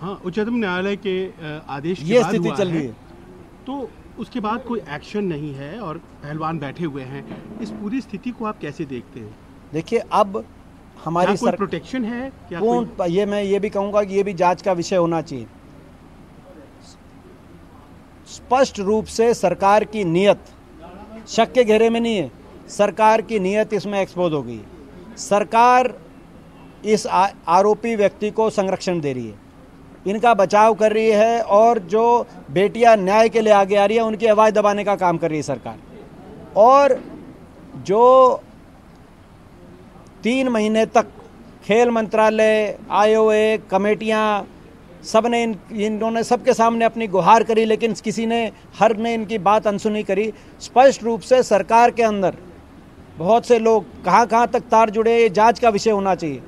हाँ, उच्चतम न्यायालय के आदेश के ये बाद स्थिति हुआ चल रही है। तो उसके बाद कोई एक्शन नहीं है और पहलवान बैठे हुए हैं। इस पूरी स्थिति को आप कैसे देखते हैं? देखिए, अब हमारी कोई प्रोटेक्शन है क्या? ये मैं ये भी कहूँगा कि ये भी जांच का विषय होना चाहिए। स्पष्ट रूप से सरकार की नीयत शक के घेरे में नहीं है, सरकार की नीयत इसमें एक्सपोज हो गई है। सरकार इस आरोपी व्यक्ति को संरक्षण दे रही है, इनका बचाव कर रही है, और जो बेटियां न्याय के लिए आगे आ रही है उनकी आवाज़ दबाने का काम कर रही है सरकार। और जो 3 महीने तक खेल मंत्रालय, आईओए, कमेटियां, सब ने इन्होंने सबके सामने अपनी गुहार करी, लेकिन किसी ने हर ने इनकी बात अनसुनी करी। स्पष्ट रूप से सरकार के अंदर बहुत से लोग कहाँ तक तार जुड़े, ये जांच का विषय होना चाहिए,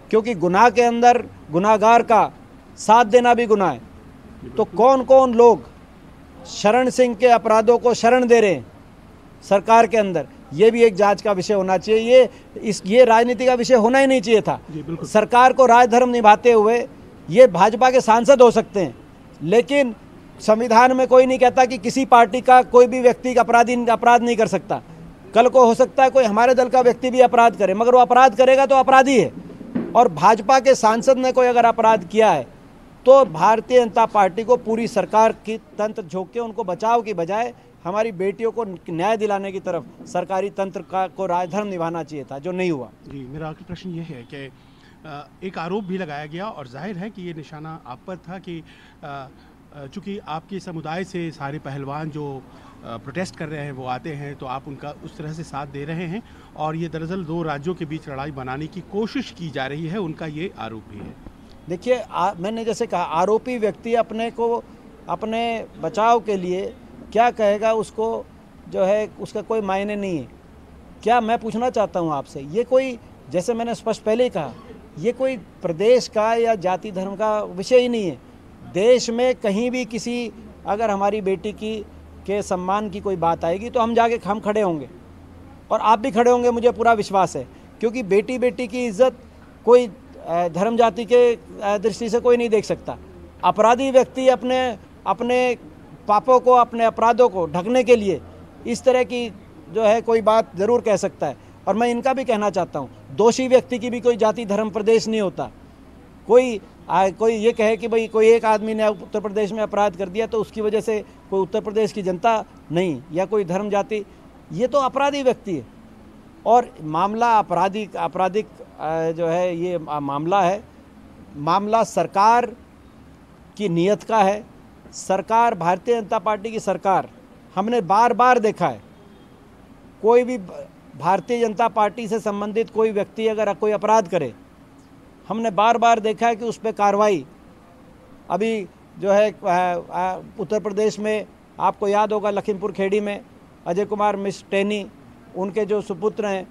क्योंकि गुनाह के अंदर गुनाहगार का साथ देना भी गुनाह है। तो कौन कौन लोग शरण सिंह के अपराधों को शरण दे रहे हैं सरकार के अंदर, ये भी एक जांच का विषय होना चाहिए। ये राजनीति का विषय होना ही नहीं चाहिए था। सरकार को राजधर्म निभाते हुए ये भाजपा के सांसद हो सकते हैं, लेकिन संविधान में कोई नहीं कहता कि किसी पार्टी का कोई भी व्यक्ति अपराध नहीं कर सकता। कल को हो सकता है कोई हमारे दल का व्यक्ति भी अपराध करे, मगर वो अपराध करेगा तो अपराधी है। और भाजपा के सांसद ने कोई अगर अपराध किया है तो भारतीय जनता पार्टी को पूरी सरकार की तंत्र झोंक के उनको बचाव की बजाय हमारी बेटियों को न्याय दिलाने की तरफ सरकारी तंत्र को राजधर्म निभाना चाहिए था, जो नहीं हुआ। जी, मेरा आखिरी प्रश्न ये है कि एक आरोप भी लगाया गया और जाहिर है कि ये निशाना आप पर था कि चूँकि आपके समुदाय से सारे पहलवान जो प्रोटेस्ट कर रहे हैं वो आते हैं, तो आप उनका उस तरह से साथ दे रहे हैं, और ये दरअसल 2 राज्यों के बीच लड़ाई बनाने की कोशिश की जा रही है, उनका ये आरोप भी है। देखिए, मैंने जैसे कहा, आरोपी व्यक्ति अपने बचाव के लिए क्या कहेगा, उसको जो है उसका कोई मायने नहीं है। क्या मैं पूछना चाहता हूँ आपसे, ये कोई, जैसे मैंने स्पष्ट पहले ही कहा, ये कोई प्रदेश का या जाति धर्म का विषय ही नहीं है। देश में कहीं भी किसी अगर हमारी बेटी के सम्मान की कोई बात आएगी तो हम खड़े होंगे, और आप भी खड़े होंगे, मुझे पूरा विश्वास है, क्योंकि बेटी की इज्जत कोई धर्म जाति के दृष्टि से कोई नहीं देख सकता। अपराधी व्यक्ति अपने पापों को, अपने अपराधों को ढकने के लिए इस तरह की जो है कोई बात ज़रूर कह सकता है। और मैं इनका भी कहना चाहता हूँ, दोषी व्यक्ति की भी कोई जाति धर्म प्रदेश नहीं होता। कोई ये कहे कि भाई कोई एक आदमी ने उत्तर प्रदेश में अपराध कर दिया तो उसकी वजह से कोई उत्तर प्रदेश की जनता नहीं, या कोई धर्म जाति, ये तो अपराधी व्यक्ति है। और मामला आपराधिक जो है ये मामला है, मामला सरकार की नीयत का है। सरकार, भारतीय जनता पार्टी की सरकार, हमने बार बार देखा है, कोई भी भारतीय जनता पार्टी से संबंधित कोई व्यक्ति अगर कोई अपराध करे, हमने बार बार देखा है कि उस पर कार्रवाई। अभी जो है उत्तर प्रदेश में आपको याद होगा, लखीमपुर खेड़ी में अजय कुमार मिश्र टेनी, उनके जो सुपुत्र हैं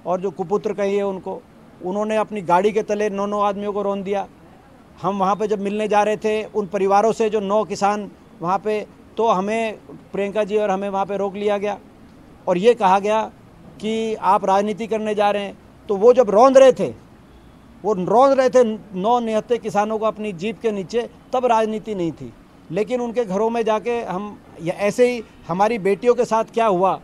और जो कुपुत्र कहिए उनको, उन्होंने अपनी गाड़ी के तले 9 आदमियों को रौंद दिया। हम वहाँ पे जब मिलने जा रहे थे उन परिवारों से जो 9 किसान वहाँ पे, तो हमें, प्रियंका जी और हमें वहाँ पे रोक लिया गया और ये कहा गया कि आप राजनीति करने जा रहे हैं। तो वो जब रौंद रहे थे 9 निहत्थे किसानों को अपनी जीप के नीचे, तब राजनीति नहीं थी। लेकिन उनके घरों में जाके हम, ऐसे ही हमारी बेटियों के साथ क्या हुआ,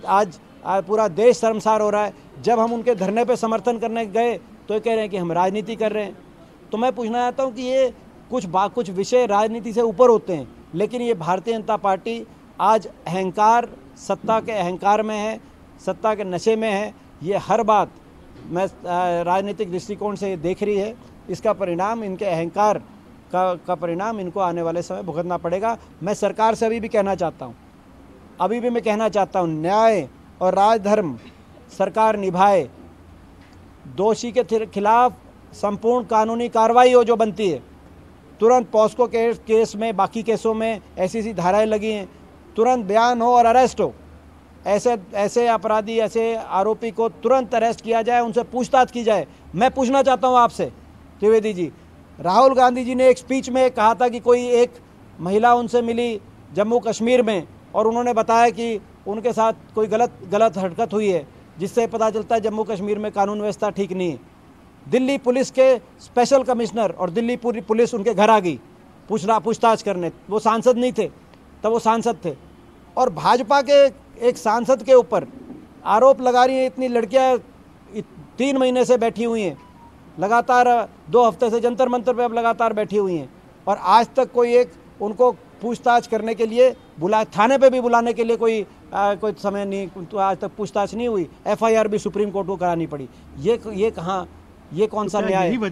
आज पूरा देश शर्मसार हो रहा है। जब हम उनके धरने पे समर्थन करने गए तो ये कह रहे हैं कि हम राजनीति कर रहे हैं। तो मैं पूछना चाहता हूँ कि ये कुछ विषय राजनीति से ऊपर होते हैं, लेकिन ये भारतीय जनता पार्टी आज अहंकार, सत्ता के अहंकार में है, सत्ता के नशे में है। ये हर बात मैं राजनीतिक दृष्टिकोण से देख रही है। इसका परिणाम, इनके अहंकार का परिणाम इनको आने वाले समय भुगतना पड़ेगा। मैं सरकार से अभी भी कहना चाहता हूँ, न्याय और राजधर्म सरकार निभाए। दोषी के खिलाफ संपूर्ण कानूनी कार्रवाई हो जो बनती है, तुरंत पॉस्को केस में, बाकी केसों में ऐसी धाराएं लगी हैं, तुरंत बयान हो और अरेस्ट हो। ऐसे अपराधी, ऐसे आरोपी को तुरंत अरेस्ट किया जाए, उनसे पूछताछ की जाए। मैं पूछना चाहता हूं आपसे त्रिवेदी जी, राहुल गांधी जी ने एक स्पीच में कहा था कि कोई एक महिला उनसे मिली जम्मू कश्मीर में और उन्होंने बताया कि उनके साथ कोई गलत हरकत हुई है, जिससे पता चलता है जम्मू कश्मीर में कानून व्यवस्था ठीक नहीं है। दिल्ली पुलिस के स्पेशल कमिश्नर और दिल्ली पूरी पुलिस उनके घर आ गई पूछताछ करने। वो सांसद नहीं थे तब, वो सांसद थे। और भाजपा के एक सांसद के ऊपर आरोप लगा रही हैं इतनी लड़कियां 3 महीने से बैठी हुई हैं, लगातार 2 हफ्ते से जंतर मंतर पे अब लगातार बैठी हुई हैं, और आज तक कोई एक उनको पूछताछ करने के लिए थाने पे भी बुलाने के लिए कोई समय नहीं, तो आज तक पूछताछ नहीं हुई। FIR भी सुप्रीम कोर्ट को करानी पड़ी। ये कहाँ, ये कौन सा न्याय है?